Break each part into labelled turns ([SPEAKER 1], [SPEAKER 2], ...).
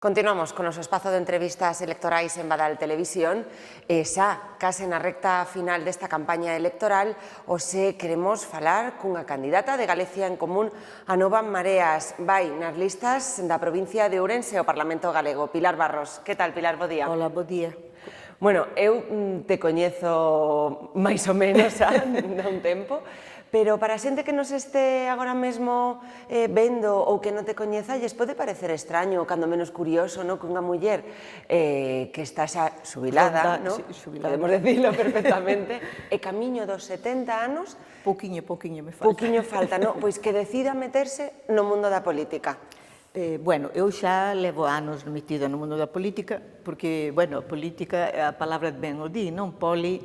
[SPEAKER 1] Continuamos con o noso espazo de entrevistas electorais en Badal Televisión e xa, case na recta final desta campaña electoral, hoxe queremos falar cunha candidata de Galicia en Común, a Nova Mareas. Vai nas listas da provincia de Ourense ao Parlamento Galego. Pilar Barros. Que tal, Pilar? Bo día.
[SPEAKER 2] Hola, bo día.
[SPEAKER 1] Bueno, eu te coñezo máis ou menos xa de un tempo, pero para a xente que nos este agora mesmo vendo ou que non te coñeza, lles pode parecer extraño, cando menos curioso, que unha muller que está xa xubilada, podemos decirlo perfectamente, e camiño dos 70 anos...
[SPEAKER 2] Pouquiño me falta.
[SPEAKER 1] Pouquiño falta, pois que decida meterse no mundo da política.
[SPEAKER 2] Bueno, eu xa levo anos metida no mundo da política, porque, bueno, política, a palabra ben o di, non? Poli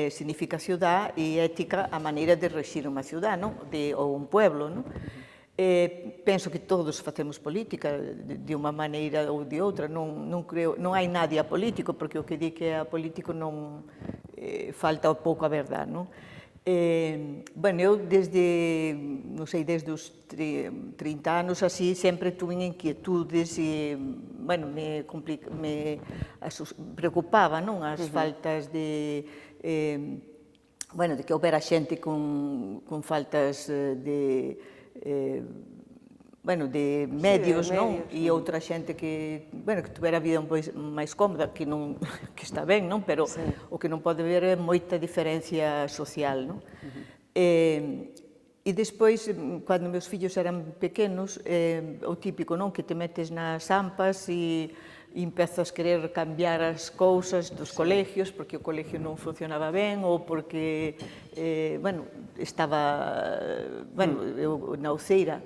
[SPEAKER 2] significa ciudad e ética a maneira de rexir unha ciudad, non? Ou un pueblo, non? Penso que todos facemos política de unha maneira ou de outra, non hai nadie apolítico, porque o que di que é apolítico non falta pouco a verdade, non? Bueno, eu desde os 30 anos así sempre tuve inquietudes e, bueno, me preocupaba, non? As faltas de, bueno, de que houbera xente con faltas de, bueno, de medios, non? E outra xente que, bueno, que tuvera a vida máis cómoda, que está ben, non? Pero o que non pode ver é moita diferencia social, non? E despois, cando meus fillos eran pequenos, o típico, non? Que te metes nas AMPAs e empezas a querer cambiar as cousas dos colegios, porque o colegio non funcionaba ben ou porque, bueno, estaba, bueno, na Uceira,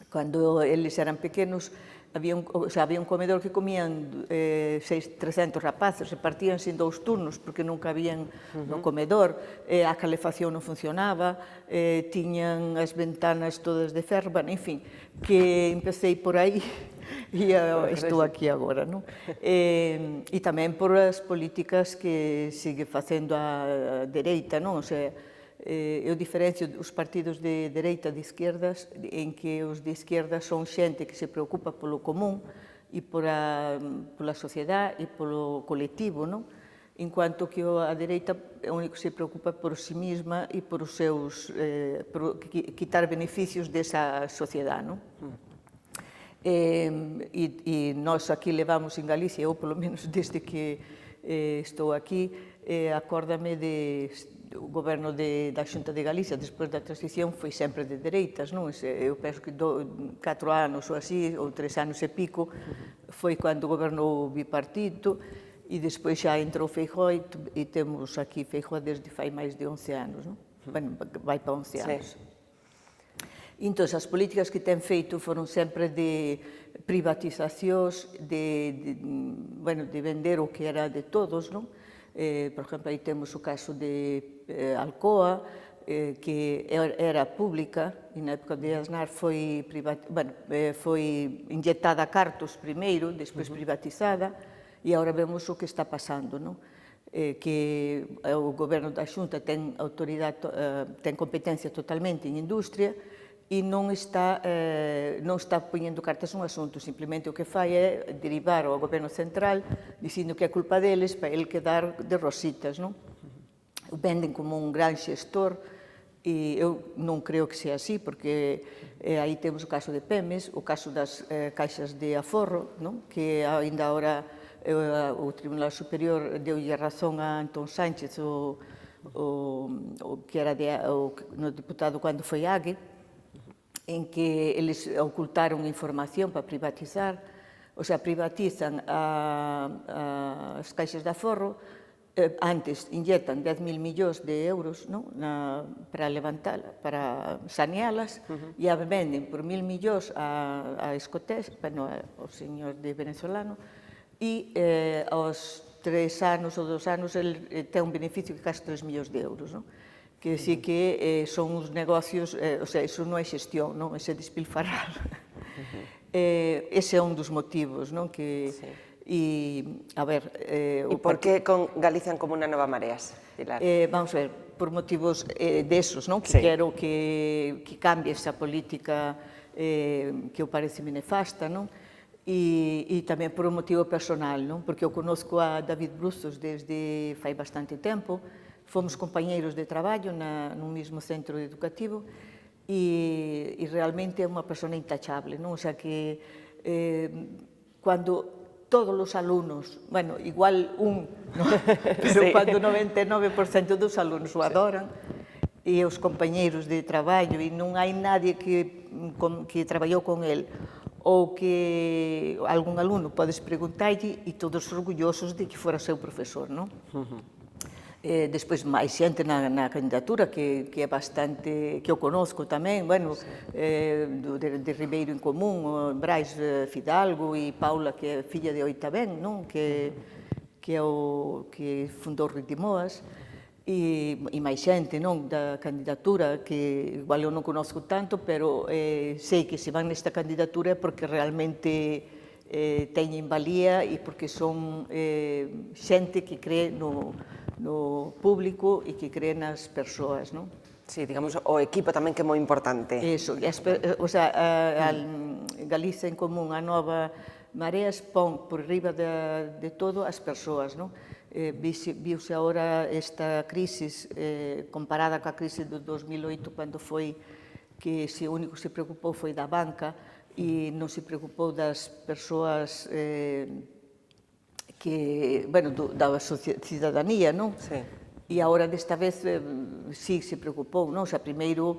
[SPEAKER 2] cando eles eran pequenos, había un comedor que comían 300 rapaces, repartíanse en 2 turnos, porque non cabían no comedor, a calefacción non funcionaba, tiñan as ventanas todas de ferro, bueno, en fin, que empecé por aí e estou aquí agora, non? E tamén por as políticas que sigue facendo a dereita, non? O sea, eu diferencio os partidos de dereita de izquierdas en que os de izquierdas son xente que se preocupa polo común e pola sociedade e polo colectivo, non? En cuanto que a dereita é o único que se preocupa por si mesma e por os seus quitar beneficios desa sociedade, non? E nós aquí levamos en Galicia, eu polo menos desde que estou aquí, acórdame o goberno da Xunta de Galicia, despois da transición, foi sempre de dereitas, non? Eu penso que 4 anos ou así, ou 3 anos e pico, foi cando gobernou o bipartito, e despois xa entrou Feijóo e temos aquí Feijóo desde fai máis de 11 anos, non? Bueno, vai para 11 anos. Entón, as políticas que ten feito foron sempre de privatizacións, de vender o que era de todos, non? Por exemplo, aí temos o caso de Alcoa, que era pública, e na época de Aznar foi inyectada a cartos primeiro, despois privatizada, e agora vemos o que está pasando, non? Que o goberno da Xunta ten competencia totalmente en industria e non está poñendo cartas nun asunto, simplemente o que fai é derivar ao goberno central dicindo que é culpa deles para ele quedar de rositas, non? O venden como un gran xestor e eu non creo que sea así, porque aí temos o caso de Pemes, o caso das caixas de aforro, non? Que ainda agora o Tribunal Superior deulle razón a Antón Sánchez, que era no diputado cando foi Ague, en que eles ocultaron información para privatizar, o sea, privatizan as caixas de aforro, antes inyectan 10.000 millóns de euros para levantala, para sanealas, e a venden por 1.000 millóns a Escotés, ao señor de venezolano, e aos 3 anos ou 2 anos ele ten un beneficio de casi 3 millóns de euros, non? Que decir que son uns negocios, o sea, iso non é xestión, non? Ese despilfarrar. Ese é un dos motivos, non? E, a ver...
[SPEAKER 1] E por que con Galicia en Común a Nova Mareas, Pilar?
[SPEAKER 2] Vamos ver, por motivos desos, non? Que quero que cambie esa política que eu parece nefasta, non? e tamén por un motivo personal, non? Porque eu conozco a David Brustos desde fai bastante tempo, fomos compañeiros de traballo nun mesmo centro educativo e realmente é unha persona intachable, non? O sea que cando todos os alumnos, bueno, igual un, ¿no? Pero cando o 99% dos alumnos o adoran, e os compañeiros de traballo, e non hai nadie que traballou con el, ou que algún alumno podes preguntarlle, e todos orgullosos de que fora seu profesor, non? Despois máis xente na candidatura que é bastante, que eu conozco tamén, bueno, de Ribeiro en Común, o Brais Fidalgo e Paula, que é filla de Oitabén, non? Que fundou Ritimoas, e máis xente, non? Da candidatura, que igual eu non conozco tanto, pero sei que se van nesta candidatura é porque realmente teñen valía e porque son xente que cree no público e que cree nas persoas, non?
[SPEAKER 1] Sí, digamos, o equipo tamén que é moi importante.
[SPEAKER 2] Eso, o sea, Galiza en Común, a Nova Mareas, pon por riba de todo as persoas, non? Viuse agora esta crisis comparada coa crise do 2008, cando foi que o único que se preocupou foi da banca e non se preocupou das persoas da cidadanía, non?
[SPEAKER 1] Sí.
[SPEAKER 2] E agora desta vez sí se preocupou, non? O sea, primeiro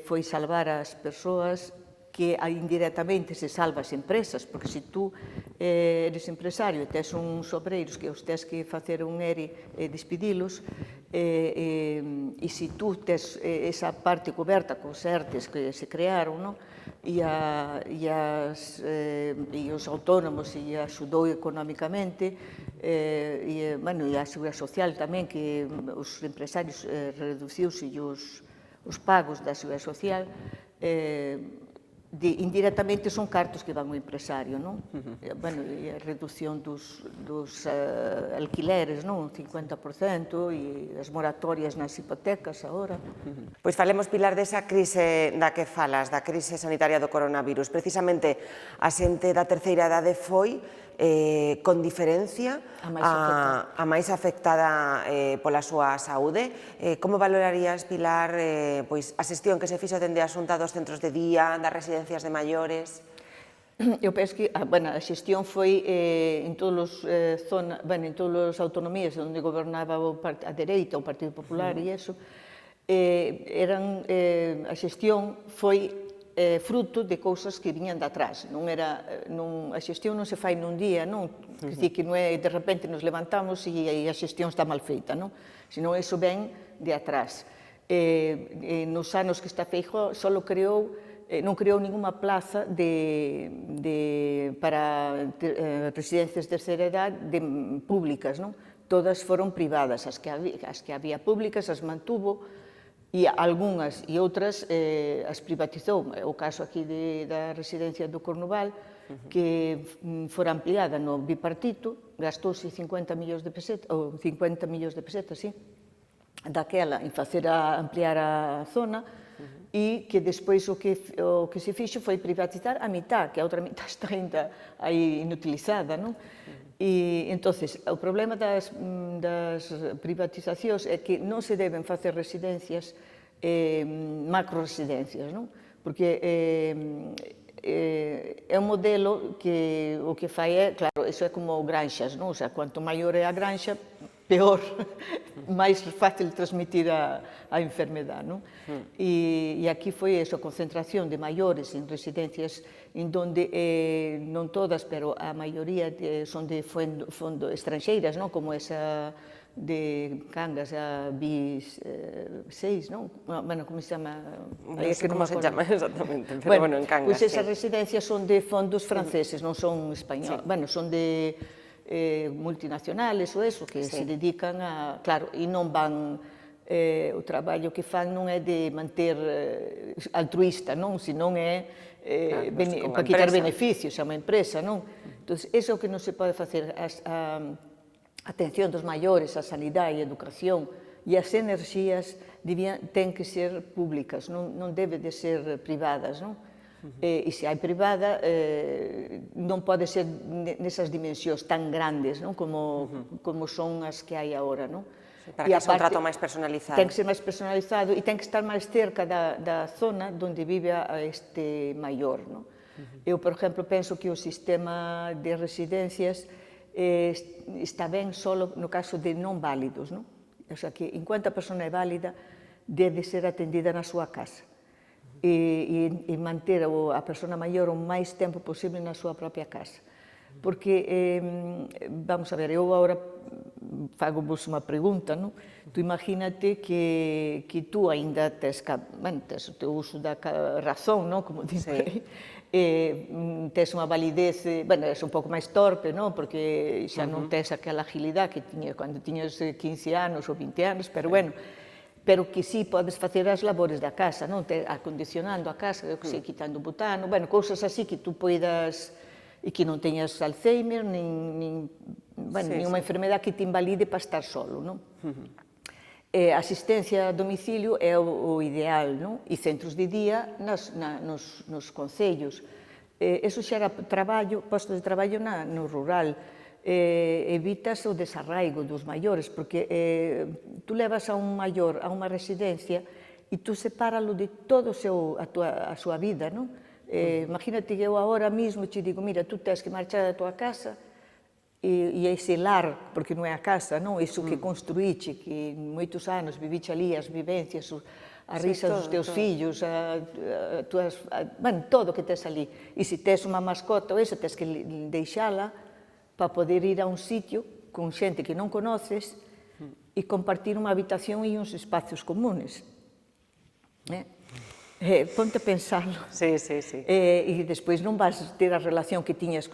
[SPEAKER 2] foi salvar as persoas que indirectamente se salva as empresas, porque se tú eres empresario e tes uns obreiros que os tes que facer un ERE e despedilos, e se tú tes esa parte coberta cos ERTES que se crearon, non? E os autónomos e axudou económicamente, e a Seguridade Social tamén, que os empresarios reduciuse os pagos da Seguridade Social, indirectamente son cartos que van ao empresario, non? E a reducción dos alquileres, non? 50%, e as moratorias nas hipotecas agora.
[SPEAKER 1] Pois falemos, Pilar, desa crise da que falas, da crise sanitaria do coronavirus. Precisamente a xente da terceira idade foi, con diferencia, a máis afectada pola súa saúde. Como valorarías, Pilar, a xestión que se fixo dende a Xunta dos centros de día, das residencias de maiores?
[SPEAKER 2] Eu penso que a xestión foi en todas as autonomías onde gobernaba a dereita, o Partido Popular e eso, a xestión foi fruto de cousas que viñan de atrás. A xestión non se fai nun día, non? Quer dizer, que non é de repente nos levantamos e a xestión está mal feita, non? Senón iso ven de atrás. Nos anos que está Feijóo, non creou ninguna plaza para residencias de terceira idade públicas, non? Todas foron privadas. As que había públicas as mantuvo, e algunhas e outras as privatizou. O caso aquí da residencia do Cornoval, que fora ampliada no bipartito, gastouse 50 millóns de pesetas, sí, daquela en facer ampliar a zona, e que despois o que se fixo foi privatizar a mitad, que a outra mitad está ainda aí inutilizada, non? E, entonces, o problema das privatizacións é que non se deben facer residencias, macroresidencias, non? Porque é un modelo que o que fai é, claro, iso é como granxas, non? O sea, quanto maior é a granxa, peor, máis fácil transmitir a enfermedade, non? E aquí foi eso, a concentración de maiores en residencias en donde, non todas, pero a maioría son de fondo estranxeiras, non? Como esa de Cangas, a BIS 6, non? Bueno, como se chama?
[SPEAKER 1] Non sei como se chama exactamente, pero bueno, en Cangas.
[SPEAKER 2] Pois esas residencias son de fondos franceses, non son españoles, bueno, son de multinacionales ou eso, que se dedican a, claro, e non van, o traballo que fan non é de manter altruista, non? Senón é para quitar beneficios a unha empresa, non? Entón, iso é o que non se pode facer. A atención dos maiores, a sanidade, a educación e as enerxías ten que ser públicas, non debe de ser privadas, non? E se hai privada, non pode ser nesas dimensións tan grandes como son as que hai agora.
[SPEAKER 1] Para que sea un trato máis personalizado.
[SPEAKER 2] Ten que ser máis personalizado e ten que estar máis cerca da zona onde vive este maior. Eu, por exemplo, penso que o sistema de residencias está ben só no caso de non válidos. O sea, que enquanto a persona é válida, debe ser atendida na súa casa e manter a persona maior o máis tempo posible na súa propia casa. Porque, vamos a ver, eu agora fago-vos unha pregunta, tú imagínate que tú ainda tes o teu uso da razón, como diz aí, tes unha validez, és un pouco máis torpe, porque xa non tes aquela agilidade que tiña cando tiñas 15 anos ou 20 anos, pero bueno, pero que sí podes facer as labores da casa, acondicionando a casa, quitando o butano, cousas así que tú poidas, e que non teñas Alzheimer, nin unha enfermedade que te invalide para estar solo. A asistencia a domicilio é o ideal, e centros de día nos concellos. Eso xera postos de traballo no rural. Evitas o desarraigo dos maiores, porque tú levas a un maior a unha residencia e tú sepáralo de toda a súa vida. Imagínate que eu agora mesmo te digo, mira, tú tens que marchar da tua casa e ese lar, porque non é a casa, iso que construíche, que moitos anos viviche ali, as vivencias, as risas dos teus fillos, todo o que tes ali. E se tes unha mascota ou iso, tes que deixala para poder ir a un sitio con xente que non conoces e compartir unha habitación e uns espacios comunes. Ponte a pensarlo.
[SPEAKER 1] Sí, sí, sí.
[SPEAKER 2] E despois non vas ter a relación que tiñas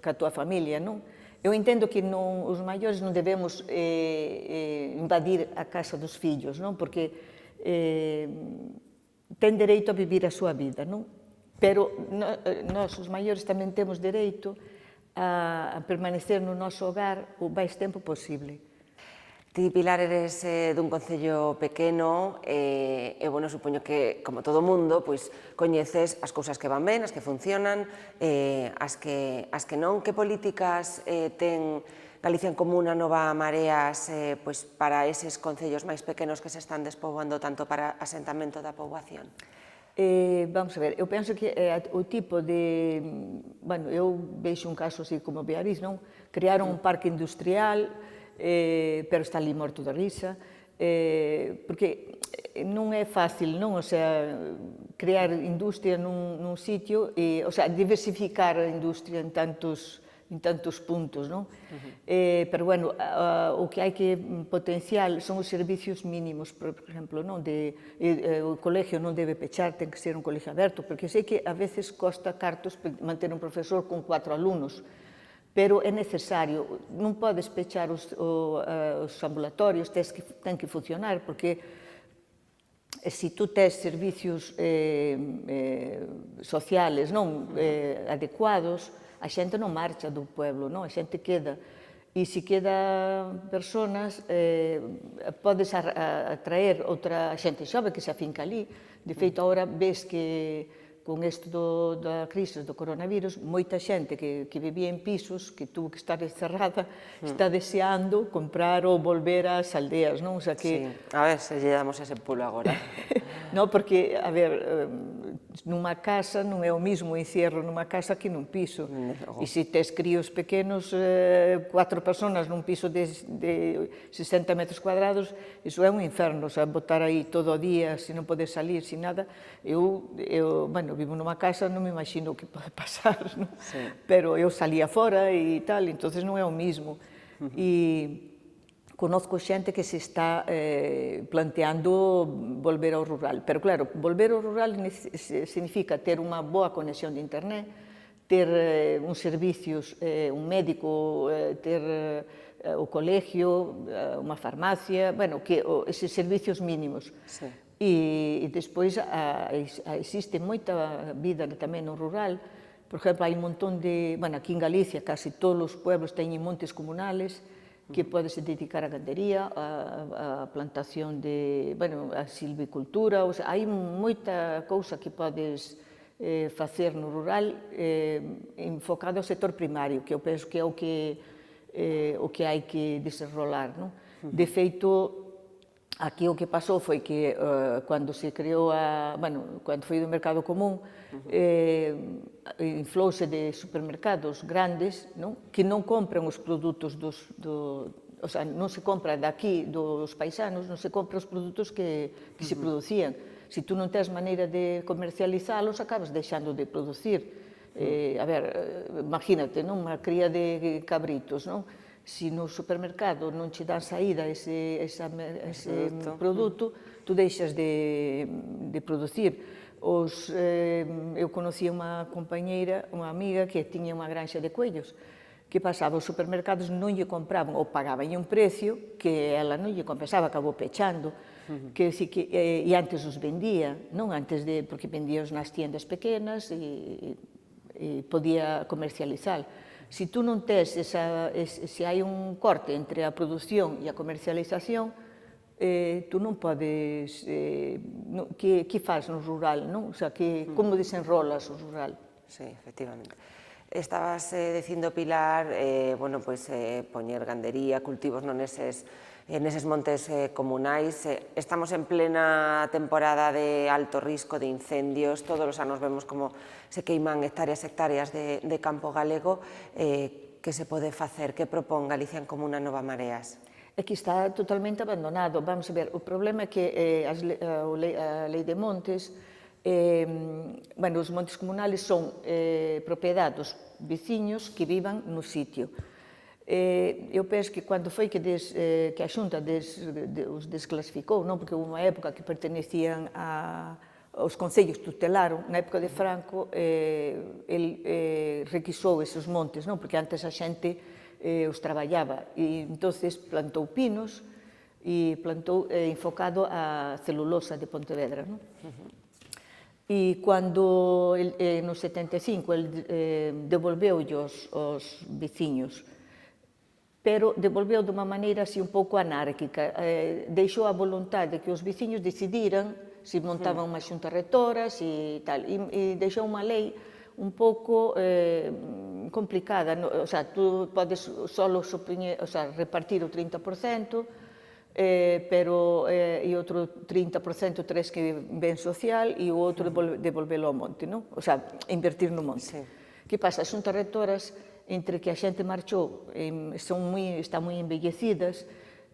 [SPEAKER 2] ca tua familia, non? Eu entendo que os maiores non debemos invadir a casa dos fillos, non? Porque ten dereito a vivir a súa vida, non? Pero nós, os maiores, tamén temos dereito a permanecer no noso hogar o máis tempo posible.
[SPEAKER 1] Ti, Pilar, eres dun concello pequeno e, supoño que, como todo mundo, coñeces as cousas que van ben, as que funcionan, as que non. Que políticas ten Galicia en Común, a Nova Mareas, para eses concellos máis pequenos que se están despoboando tanto para asentamento da poboación?
[SPEAKER 2] Vamos a ver, eu penso que o tipo de... eu veixo un caso así como Beariz, non? Crearon un parque industrial, pero está ali morto da risa, porque non é fácil, non? O sea, crear industria nun sitio, o sea, diversificar a industria en tantos puntos, non? Pero, o que hai que potenciar son os servicios mínimos, por exemplo, non? O colegio non debe pechar, ten que ser un colegio aberto, porque sei que a veces costa cartos manter un profesor con 4 alumnos, pero é necesario, non podes pechar os ambulatorios, ten que funcionar, porque se tú tes servicios sociales adecuados, a xente non marcha do pueblo, a xente queda. E se queda personas, podes atraer outra xente xove que se afinca ali. De feito, agora ves que con isto da crise do coronavirus, moita xente que vivía en pisos, que tuvo que estar encerrada, está deseando comprar ou volver ás aldeas, non?
[SPEAKER 1] Sí, a ver se lle damos ese pulo agora.
[SPEAKER 2] Non, porque, a ver, nunha casa non é o mismo encierro nunha casa que nun piso. E se tes críos pequenos, 4 personas nun piso de 60 metros cuadrados, iso é un inferno, o sea, botar aí todo o día, se non podes salir, sin nada. Eu vivo nunha casa, non me imagino o que pode pasar, non? Pero eu salía fora e tal, entonces non é o mismo. E conozco xente que se está planteando volver ao rural. Pero claro, volver ao rural significa ter unha boa conexión de internet, ter uns servicios, un médico, ter o colegio, unha farmacia, eses servicios mínimos. E despois existe moita vida tamén no rural. Por exemplo, hai un montón de... aquí en Galicia casi todos os pueblos teñen montes comunales que podes dedicar a gandería, a plantación de... a silvicultura, hai moita cousa que podes facer no rural enfocado ao sector primario, que eu penso que é o que hai que desenrolar. De feito, aquí o que pasou foi que cando se creou cando foi do mercado común, inflouse de supermercados grandes que non compran os produtos o sea, non se compra daqui dos paisanos, non se compra os produtos que se producían. Se tú non tens maneira de comercializalos, acabas deixando de producir. Imagínate, unha cría de cabritos, non? Se no supermercado non che dan saída ese produto, tú deixas de producir. Eu conocí unha compañeira, unha amiga que tiña unha granxa de coellos. Que pasaba? Os supermercados non lle compraban, ou pagaban un precio que ela non lle compensaba, acabou pechando. E antes os vendía, non antes porque vendíos nas tiendas pequenas e podía comercializar. Se tú non tes se hai un corte entre a produción e a comercialización, tú non podes, que faz no rural, non? O sea, como desenrolas o rural?
[SPEAKER 1] Sí, efectivamente. Estabas dicindo, Pilar, poñer gandería, cultivos neses montes comunais. Estamos en plena temporada de alto risco de incendios, todos os anos vemos como se queiman hectáreas e hectáreas de campo galego. Que se pode facer? Que propón Galicia en Común a Nova Mareas?
[SPEAKER 2] Aquí está totalmente abandonado. Vamos a ver, o problema é que a lei de montes, os montes comunales son propiedade dos veciños que vivan no sitio. Eu penso que cando foi que a Xunta os desclasificou, porque houve unha época que pertenecían aos concellos tutelaron, na época de Franco, ele requisou esos montes, porque antes a xente os traballaba, e entonces plantou pinos e plantou enfocado a celulosa de Pontevedra. E cando, no 75, ele devolveulle aos veciños, pero devolveu de unha maneira así un pouco anárquica, deixou a voluntade de que os veciños decidiran se montaban unha xunta rectora, e tal, e deixou unha lei un pouco complicada, o sea, tú podes solo repartir o 30%, e outro 30% tres que ben social e o outro devolvelo ao monte, non? O sea, invertir no monte. Que pasa? As xuntas rectoras, entre que a xente marchou, están moi embellecidas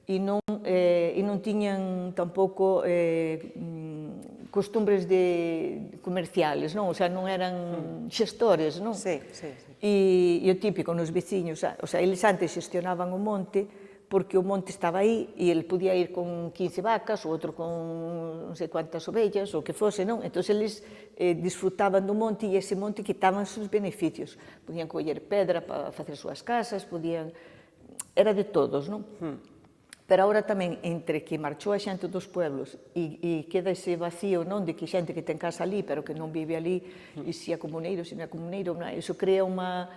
[SPEAKER 2] e non tiñan tampouco costumbres comerciales, non? O sea, non eran xestores, non? E o típico nos veciños, o sea, eles antes xestionaban o monte porque o monte estaba aí e ele podía ir con 15 vacas, o outro con non sei quantas ovellas, ou que fose, non? Entón, eles disfrutaban do monte e ese monte quitaban os beneficios. Podían coller pedra para facer súas casas, era de todos, non? Pero agora tamén, entre que marchou a xente dos pueblos e queda ese vacío, non, de que xente que ten casa ali, pero que non vive ali, e se é comuneiro, se non é comuneiro, iso crea unha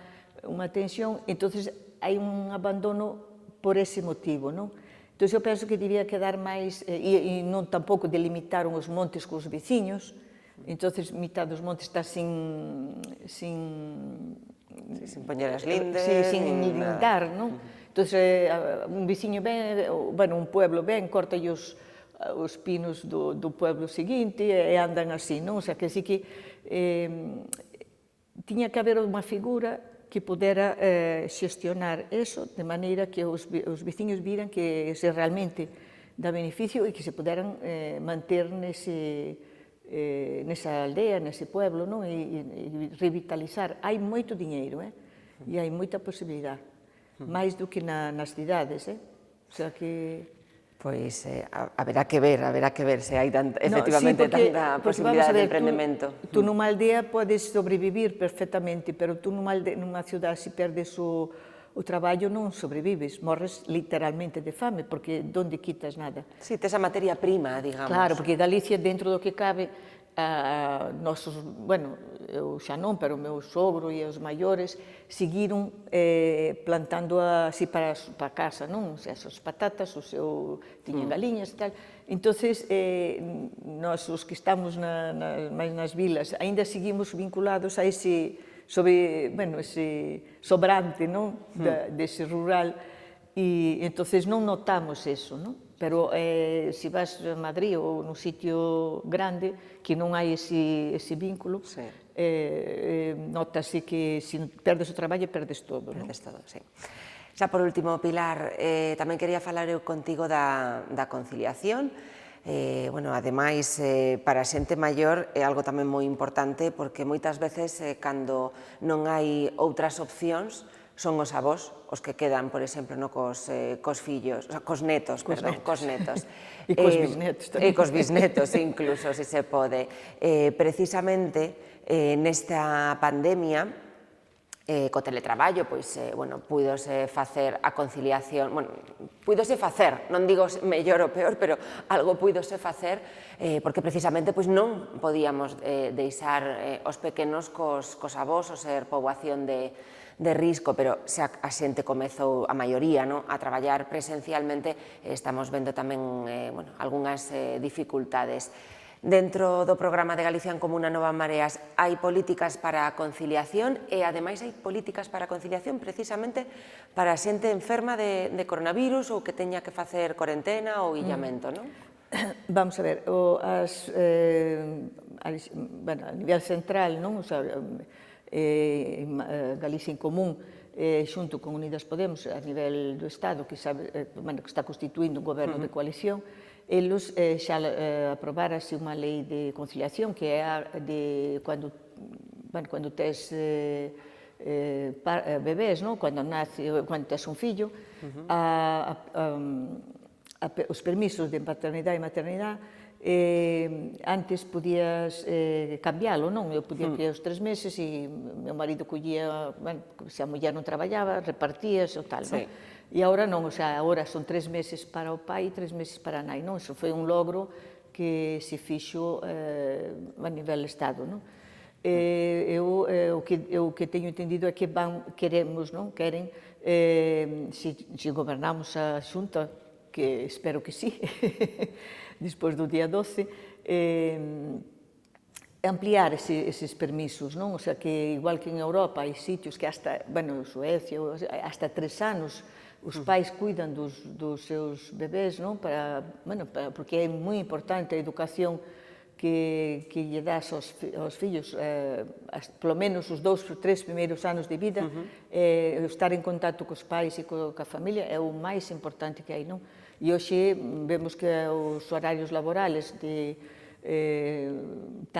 [SPEAKER 2] tensión, entón hai un abandono por ese motivo, non? Entón, eu penso que debía quedar máis, e non tampouco delimitaron os montes cos veciños, entón, mitad dos montes está sin
[SPEAKER 1] poñer as lindes,
[SPEAKER 2] sin lindar, non? Entón, un veciño ben, un pueblo ben, cortalle os pinos do pueblo seguinte e andan así, non? O sea, que sí que tiña que haber unha figura que pudera xestionar eso de maneira que os veciños viran que se realmente dá beneficio e que se puderan manter nesa aldea, nese pueblo, e revitalizar. Hai moito diñeiro, e hai moita posibilidade, máis do que nas cidades, o sea que...
[SPEAKER 1] Pois haberá que ver se hai efectivamente tanta posibilidade de emprendemento.
[SPEAKER 2] Tú nunha aldea podes sobrevivir perfectamente, pero tú nunha cidade, se perdes o traballo, non sobrevives, morres literalmente de fame, porque onde quitas nada.
[SPEAKER 1] Si, tes a materia prima, digamos.
[SPEAKER 2] Claro, porque Galicia, dentro do que cabe, eu xa non, pero o meu sogro e os maiores seguiron plantando así para a casa, non? O sea, as patatas, tiñan galiñas e tal. Entonces, nós os que estamos máis nas vilas, ainda seguimos vinculados a ese sobrante, non? Dese rural, e entonces non notamos eso, non? Pero se vas a Madrid ou nun sitio grande que non hai ese vínculo, notase que se perdes o traballo, perdes todo.
[SPEAKER 1] Perdes todo, sí. Xa por último, Pilar, tamén quería falar eu contigo da conciliación. Ademais, para a xente maior é algo tamén moi importante porque moitas veces, cando non hai outras opcións, son os avós os que quedan, por exemplo, cos fillos, cos netos. E cos
[SPEAKER 2] bisnetos tamén.
[SPEAKER 1] E cos bisnetos, incluso, se se pode. Precisamente, nesta pandemia, co teletraballo, púidose facer a conciliación, púidose facer, non digo mellor ou peor, pero algo púidose facer, porque precisamente non podíamos deixar os pequenos cos avós, ou ser poboación de risco, pero xa a xente comezou, a maioría, a traballar presencialmente, estamos vendo tamén algunhas dificultades. Dentro do programa de Galicia en Común a Nova Mareas hai políticas para a conciliación e, ademais, hai políticas para a conciliación precisamente para a xente enferma de coronavirus ou que teña que facer corentena ou illamento, non?
[SPEAKER 2] Vamos a ver, a nivel central, non? Galicia en Común, xunto con Unidas Podemos, a nivel do Estado, que está constituindo un goberno de coalición, eles xa aprobárase unha lei de conciliación que é de cando tes bebés, cando tes un fillo, os permisos de paternidade e maternidade, antes podías cambiálo, non? Eu podía pedir os 3 meses e meu marido collía, se a muller non traballaba, repartías ou tal, non? E agora non, agora son 3 meses para o pai e 3 meses para a nai, non? Iso foi un logro que se fixo a nivel Estado, non? O que teño entendido é que queremos, non? Queren, se gobernamos a Xunta, que espero que sí, despois do día 12, ampliar eses permisos, non? O sea, que igual que en Europa hai sitios que hasta, Suecia, hasta 3 anos, os pais cuidan dos seus bebés, non? Porque é moi importante a educación que lle das aos fillos, polo menos os 2 ou 3 primeiros anos de vida, estar en contacto cos pais e coa familia é o máis importante que hai, non? E hoxe vemos que os horarios laborales de 8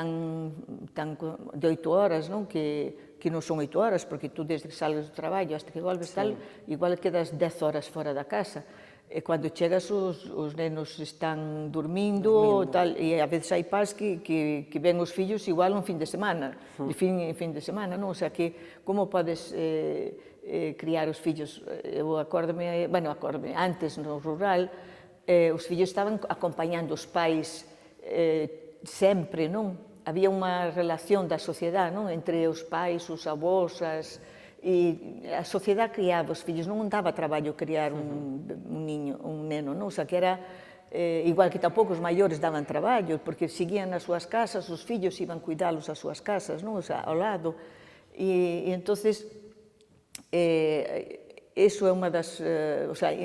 [SPEAKER 2] horas, non? Que non son 8 horas, porque tú desde que sales do traballo hasta que volves tal, igual quedas 10 horas fora da casa. E cando chegas os nenos están dormindo, e a veces hai pais que ven os fillos igual un fin de semana, de fin de semana, non? O sea, que como podes criar os fillos? Eu acórdome, antes no rural, os fillos estaban acompañando os pais sempre, non? Había unha relación da sociedade, non? Entre os pais, os avós, e a sociedade criaba os fillos, non daba traballo criar un neno, non? O sea, que era igual que tampouco os maiores daban traballo, porque seguían nas súas casas, os fillos iban cuidalos ás súas casas, non? O sea, ao lado. E entonces, iso é unha das,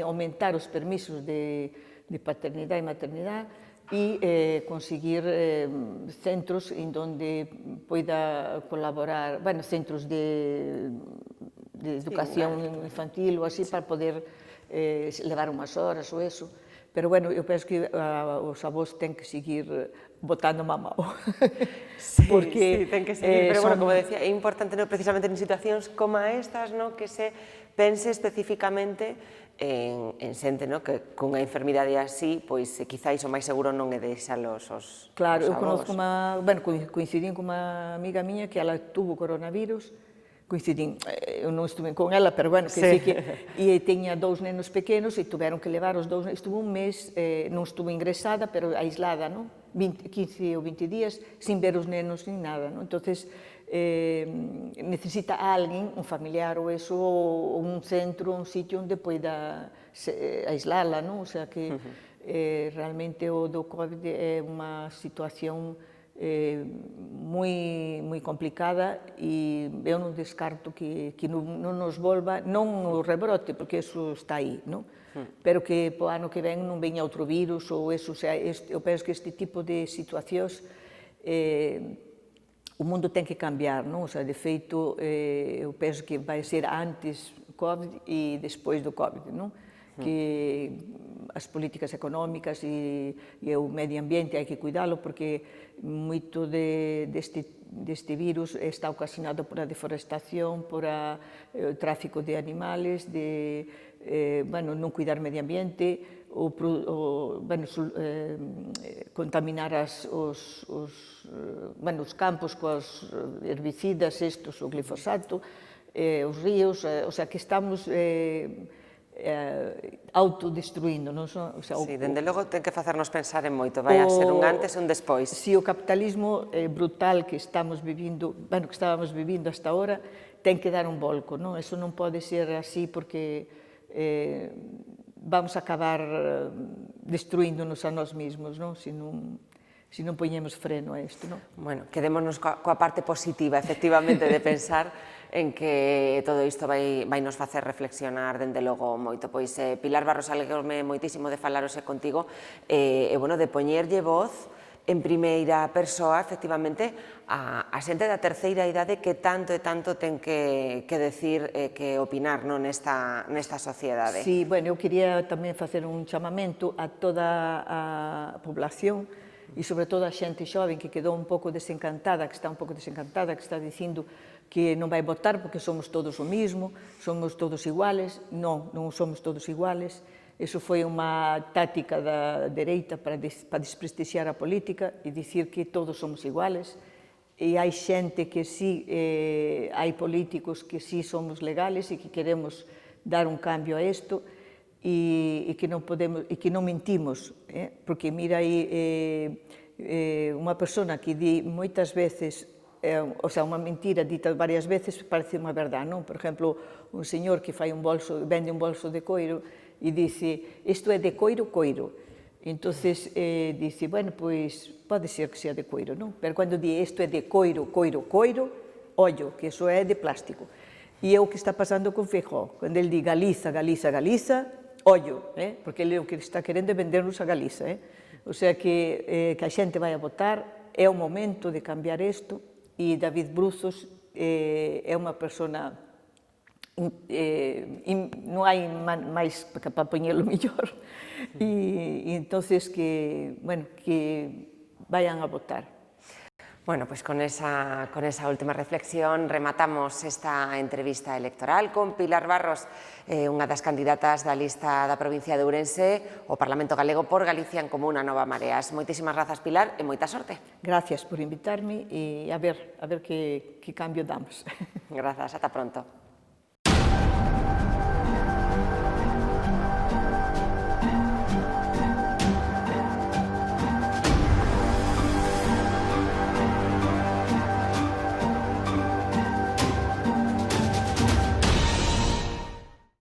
[SPEAKER 2] aumentar os permisos de paternidade e maternidade e conseguir centros en donde poida colaborar, centros de educación infantil ou así, para poder levar unhas horas ou eso. Pero, eu penso que os avós ten que seguir botando mamao.
[SPEAKER 1] Sí, ten que seguir, pero, como decía, é importante precisamente en situacións como estas, que se pense especificamente en xente que cunha enfermidade así, pois quizáis o máis seguro non é deixalos os avós.
[SPEAKER 2] Claro, eu conozco coincidín con unha amiga miña que ela tuvo coronavirus, coincidín, eu non estuve con ela, pero que sí que, e teña 2 nenos pequenos e tuveron que levar os 2, estuvo un mes, non estuvo ingresada, pero aislada, non? 15 ou 20 días, sin ver os nenos nin nada, non? Entonces, necesita a alguén, un familiar ou eso, ou un centro, un sitio onde poida aislala, non? O sea que realmente o do COVID é unha situación moi complicada e eu non descarto que non nos volva, non o rebrote, porque eso está aí, non? Pero que po ano que ven non veña outro virus ou eso, o sea, eu penso que este tipo de situacións o mundo ten que cambiar, non? O sea, de feito, eu penso que vai ser antes do COVID e despois do COVID, non? Que as políticas económicas e o medio ambiente hai que cuidalo porque moito deste virus está ocasionado por a deforestación, por o tráfico de animales, de non cuidar medio ambiente, contaminar os campos coas herbicidas, o glifosato, os ríos, o sea, que estamos autodestruindo, non? O sea,
[SPEAKER 1] sí, dende logo ten que facernos pensar en moito, vai a ser un antes e un despois.
[SPEAKER 2] Si o capitalismo brutal que estamos vivindo, que estábamos vivindo hasta ahora, ten que dar un volco, non? Eso non pode ser así porque vamos a acabar destruíndonos a nós mesmos, non? Se non poñemos freno a isto, non?
[SPEAKER 1] Bueno, quedémonos coa parte positiva, efectivamente, de pensar en que todo isto vai nos facer reflexionar, dende logo, moito. Pois, Pilar Barros, alegrome moitísimo de falarose contigo, e, bueno, de poñerlle voz en primeira persoa, efectivamente, a xente da terceira idade que tanto e tanto ten que decir e que opinar nesta sociedade.
[SPEAKER 2] Sí, bueno, eu quería tamén facer un chamamento a toda a población e sobre todo a xente xoven que quedou un pouco desencantada, que está dicindo que non vai votar porque somos todos o mismo, somos todos iguales. Non somos todos iguales. Eso foi unha táctica da dereita para desprestixiar a política e dicir que todos somos iguales. E hai xente que sí, hai políticos que sí somos legales e que queremos dar un cambio a isto e que non mentimos, porque mira aí unha persona que di moitas veces, o sea, unha mentira dita varias veces parece unha verdade, non? Por exemplo, un señor que vende un bolso de coiro e dice, isto é de coiro. Entonces, dice, bueno, pois pode ser que sea de coiro, non? Pero cando di isto é de coiro, ollo, que iso é de plástico. E é o que está pasando con Feijóo. Cando ele di Galiza, ollo, porque ele o que está querendo é vendernos a Galiza. O sea que a xente vai a votar, é o momento de cambiar isto, e David Bruzos é unha persona, non hai máis para poñelo mellor, e entonces que vayan a votar.
[SPEAKER 1] Bueno, pues con esa última reflexión rematamos esta entrevista electoral con Pilar Barros, unha das candidatas da lista da provincia de Ourense ao Parlamento Galego por Galicia en Común, a Nova Mareas. Moitísimas grazas, Pilar, e moita sorte.
[SPEAKER 2] Gracias por invitarme e a ver que cambio damos.
[SPEAKER 1] Grazas, ata pronto.